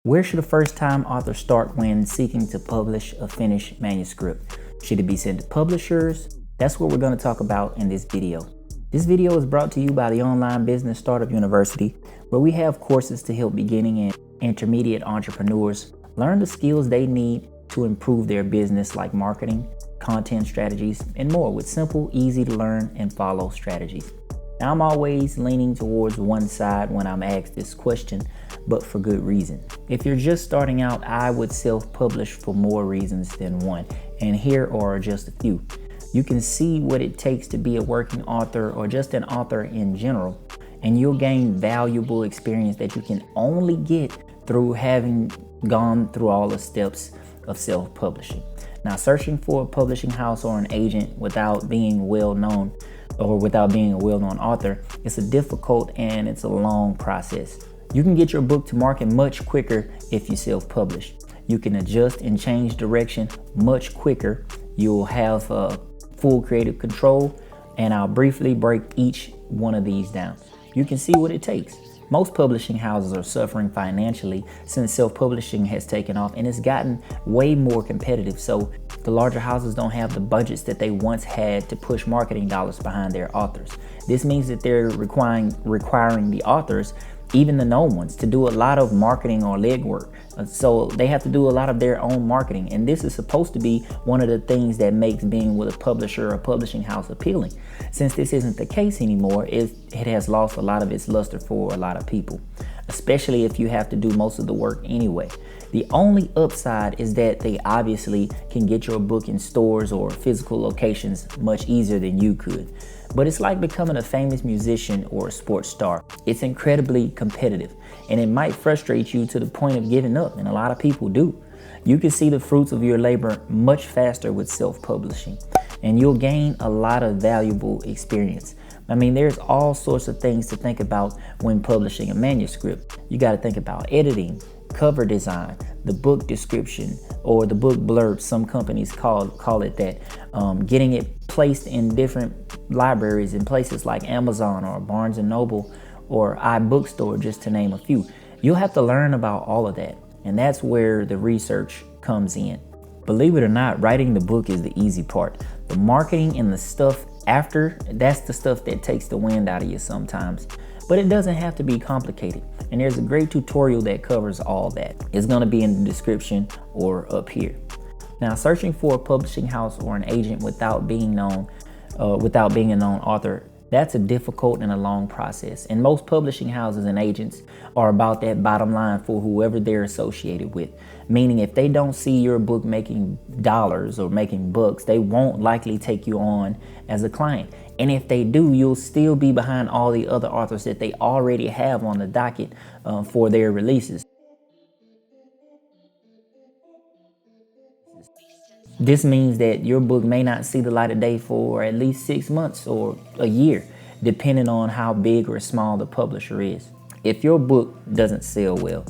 Where should a first-time author start when seeking to publish a finished manuscript? Should it be sent to publishers? That's what we're going to talk about in this video. This video is brought to you by the Online Business Startup University, where we have courses to help beginning and intermediate entrepreneurs learn the skills they need to improve their business, like marketing, content strategies, and more, with simple, easy to learn and follow strategies. Now, I'm always leaning towards one side when I'm asked this question, but for good reason. If you're just starting out, I would self-publish for more reasons than one, and here are just a few. You can see what it takes to be a working author or just an author in general, and you'll gain valuable experience that you can only get through having gone through all the steps of self-publishing. Now, searching for a publishing house or an agent without being well-known or without being a well-known author, it's a difficult and it's a long process. You can get your book to market much quicker if you self-publish. You can adjust and change direction much quicker. You'll have full creative control, and I'll briefly break each one of these down. You can see what it takes. Most publishing houses are suffering financially since self-publishing has taken off, and it's gotten way more competitive. So the larger houses don't have the budgets that they once had to push marketing dollars behind their authors. This means that they're requiring the authors, even the known ones, to do a lot of marketing or legwork. So they have to do a lot of their own marketing. And this is supposed to be one of the things that makes being with a publisher or publishing house appealing. Since this isn't the case anymore, it has lost a lot of its luster for a lot of people, especially if you have to do most of the work anyway. The only upside is that they obviously can get your book in stores or physical locations much easier than you could. But it's like becoming a famous musician or a sports star. It's incredibly competitive, and it might frustrate you to the point of giving up, and a lot of people do. You can see the fruits of your labor much faster with self-publishing, and you'll gain a lot of valuable experience. I mean, there's all sorts of things to think about when publishing a manuscript. You got to think about editing, cover design, the book description, or the book blurb. Some companies call it that. Getting it placed in different libraries in places like Amazon or Barnes & Noble or iBookstore, just to name a few. You'll have to learn about all of that, and that's where the research comes in. Believe it or not, writing the book is the easy part. The marketing and the stuff after, that's the stuff that takes the wind out of you sometimes. But it doesn't have to be complicated, and there's a great tutorial that covers all that. It's going to be in the description or up here. Now, searching for a publishing house or an agent without being a known author, that's a difficult and a long process. And most publishing houses and agents are about that bottom line for whoever they're associated with. Meaning, if they don't see your book making dollars or making bucks, they won't likely take you on as a client. And if they do, you'll still be behind all the other authors that they already have on the docket for their releases. This means that your book may not see the light of day for at least 6 months or a year, depending on how big or small the publisher is. If your book doesn't sell well,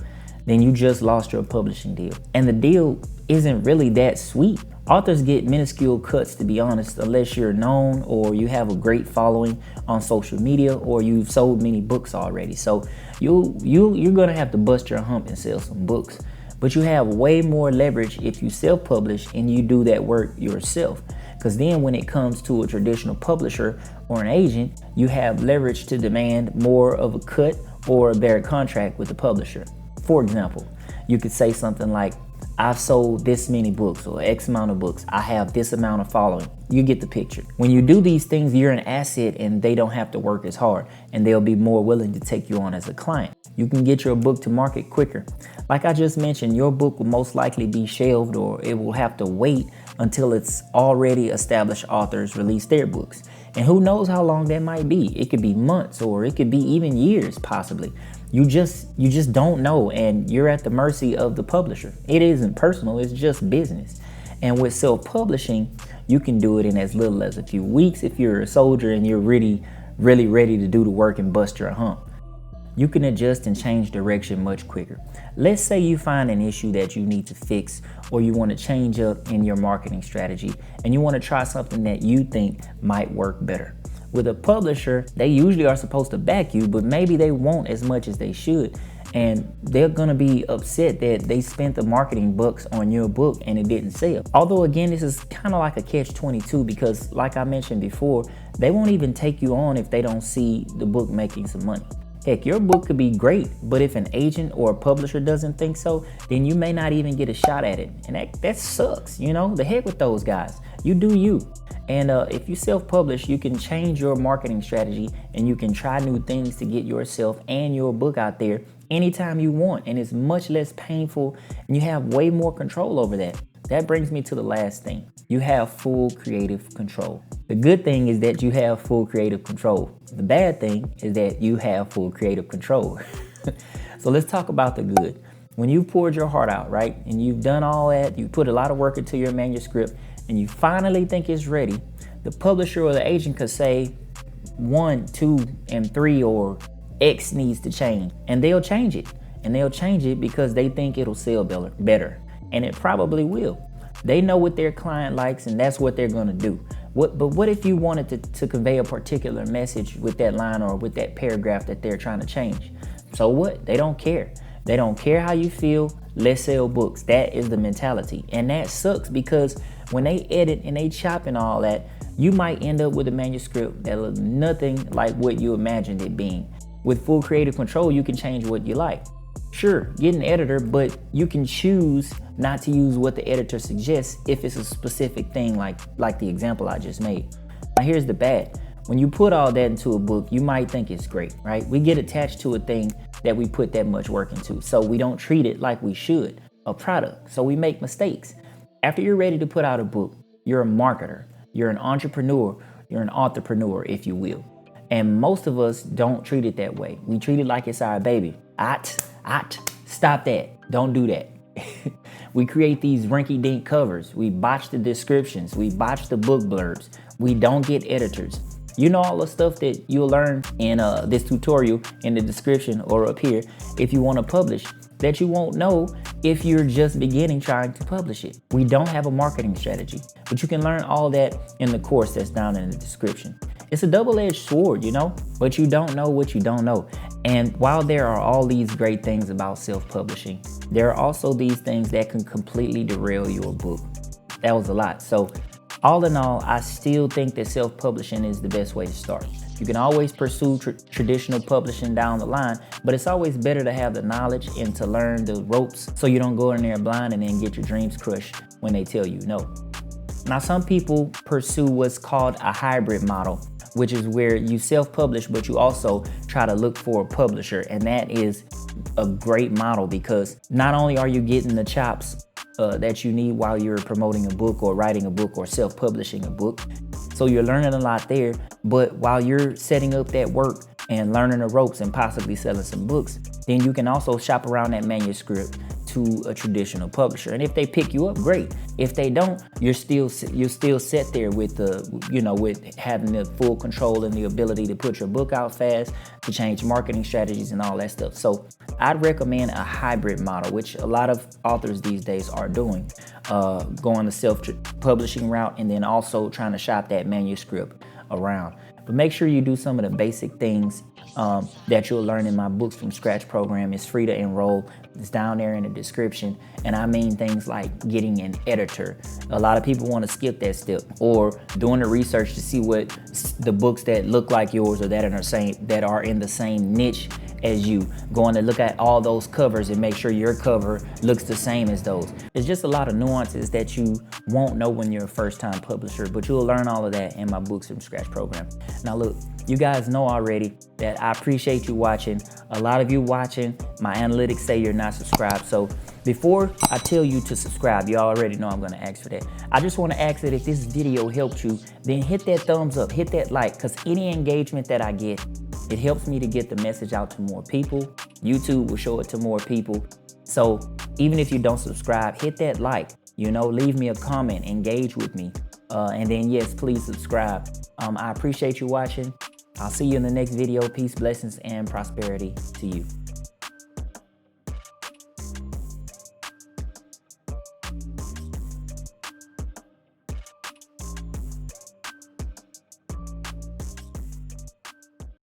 then you just lost your publishing deal. And the deal isn't really that sweet. Authors get minuscule cuts, to be honest, unless you're known or you have a great following on social media or you've sold many books already. So you're gonna have to bust your hump and sell some books. But you have way more leverage if you self-publish and you do that work yourself. Because then when it comes to a traditional publisher or an agent, you have leverage to demand more of a cut or a better contract with the publisher. For example, you could say something like, I've sold this many books or X amount of books. I have this amount of following. You get the picture. When you do these things, you're an asset and they don't have to work as hard, and they'll be more willing to take you on as a client. You can get your book to market quicker. Like I just mentioned, your book will most likely be shelved, or it will have to wait until it's already established authors release their books. And who knows how long that might be. It could be months, or it could be even years, possibly. You just don't know, and you're at the mercy of the publisher. It isn't personal, it's just business. And with self-publishing, you can do it in as little as a few weeks if you're a soldier and you're really ready to do the work and bust your hump. You can adjust and change direction much quicker. Let's say you find an issue that you need to fix, or you want to change up in your marketing strategy and you want to try something that you think might work better. With a publisher, they usually are supposed to back you, but maybe they won't as much as they should. And they're gonna be upset that they spent the marketing bucks on your book and it didn't sell. Although again, this is kind of like a catch-22 because like I mentioned before, they won't even take you on if they don't see the book making some money. Heck, your book could be great, but if an agent or a publisher doesn't think so, then you may not even get a shot at it. And that sucks, you know? The heck with those guys. You do you. And if you self-publish, you can change your marketing strategy and you can try new things to get yourself and your book out there anytime you want. And it's much less painful and you have way more control over that. That brings me to the last thing. You have full creative control. The good thing is that you have full creative control. The bad thing is that you have full creative control. So let's talk about the good. When you've poured your heart out, right, and you've done all that, you put a lot of work into your manuscript, and you finally think it's ready, the publisher or the agent could say 1, 2, and 3 or X needs to change, and they'll change it. And they'll change it because they think it'll sell better, and it probably will. They know what their client likes, and that's what they're gonna do. But what if you wanted to convey a particular message with that line or with that paragraph that they're trying to change? So what? They don't care. They don't care how you feel. Let's sell books. That is the mentality. And that sucks because when they edit and they chop and all that, you might end up with a manuscript that looks nothing like what you imagined it being. With full creative control, you can change what you like. Sure, get an editor, but you can choose not to use what the editor suggests if it's a specific thing like the example I just made. Now here's the bad. When you put all that into a book, you might think it's great, right? We get attached to a thing that we put that much work into, so we don't treat it like we should, a product, so we make mistakes. After you're ready to put out a book, you're a marketer, you're an entrepreneur, you're an authorpreneur, if you will. And most of us don't treat it that way. We treat it like it's our baby. Stop that. Don't do that. We create these rinky-dink covers. We botch the descriptions. We botch the book blurbs. We don't get editors. You know all the stuff that you'll learn in this tutorial in the description or up here if you want to publish that you won't know if you're just beginning trying to publish it. We don't have a marketing strategy, but you can learn all that in the course that's down in the description. It's a double-edged sword, you know, but you don't know what you don't know. And while there are all these great things about self-publishing, there are also these things that can completely derail your book. That was a lot. So all in all, I still think that self-publishing is the best way to start. You can always pursue traditional publishing down the line, but it's always better to have the knowledge and to learn the ropes so you don't go in there blind and then get your dreams crushed when they tell you no. Now, some people pursue what's called a hybrid model, which is where you self-publish, but you also try to look for a publisher. And that is a great model because not only are you getting the chops that you need while you're promoting a book or writing a book or self-publishing a book, so you're learning a lot there, but while you're setting up that work and learning the ropes and possibly selling some books, then you can also shop around that manuscript to a traditional publisher. And if they pick you up, great. If they don't, you're still set there with with having the full control and the ability to put your book out fast, to change marketing strategies and all that stuff. So I'd recommend a hybrid model, which a lot of authors these days are doing, going the self-publishing route and then also trying to shop that manuscript around. But make sure you do some of the basic things that you'll learn in my Books from Scratch program. It's free to enroll. It's down there in the description. And I mean things like getting an editor. A lot of people want to skip that step, or doing the research to see what the books that look like yours or that are in the same niche as you, going to look at all those covers and make sure your cover looks the same as those. There's just a lot of nuances that you won't know when you're a first-time publisher, but you'll learn all of that in my Books from Scratch program. Now look, you guys know already that I appreciate you watching. A lot of you watching, my analytics say you're not subscribed. So before I tell you to subscribe, you already know I'm gonna ask for that. I just wanna ask that if this video helped you, then hit that thumbs up, hit that like, because any engagement that I get, it helps me to get the message out to more people. YouTube will show it to more people. So even if you don't subscribe, hit that like, leave me a comment, engage with me. And then yes, please subscribe. I appreciate you watching. I'll see you in the next video. Peace, blessings, and prosperity to you.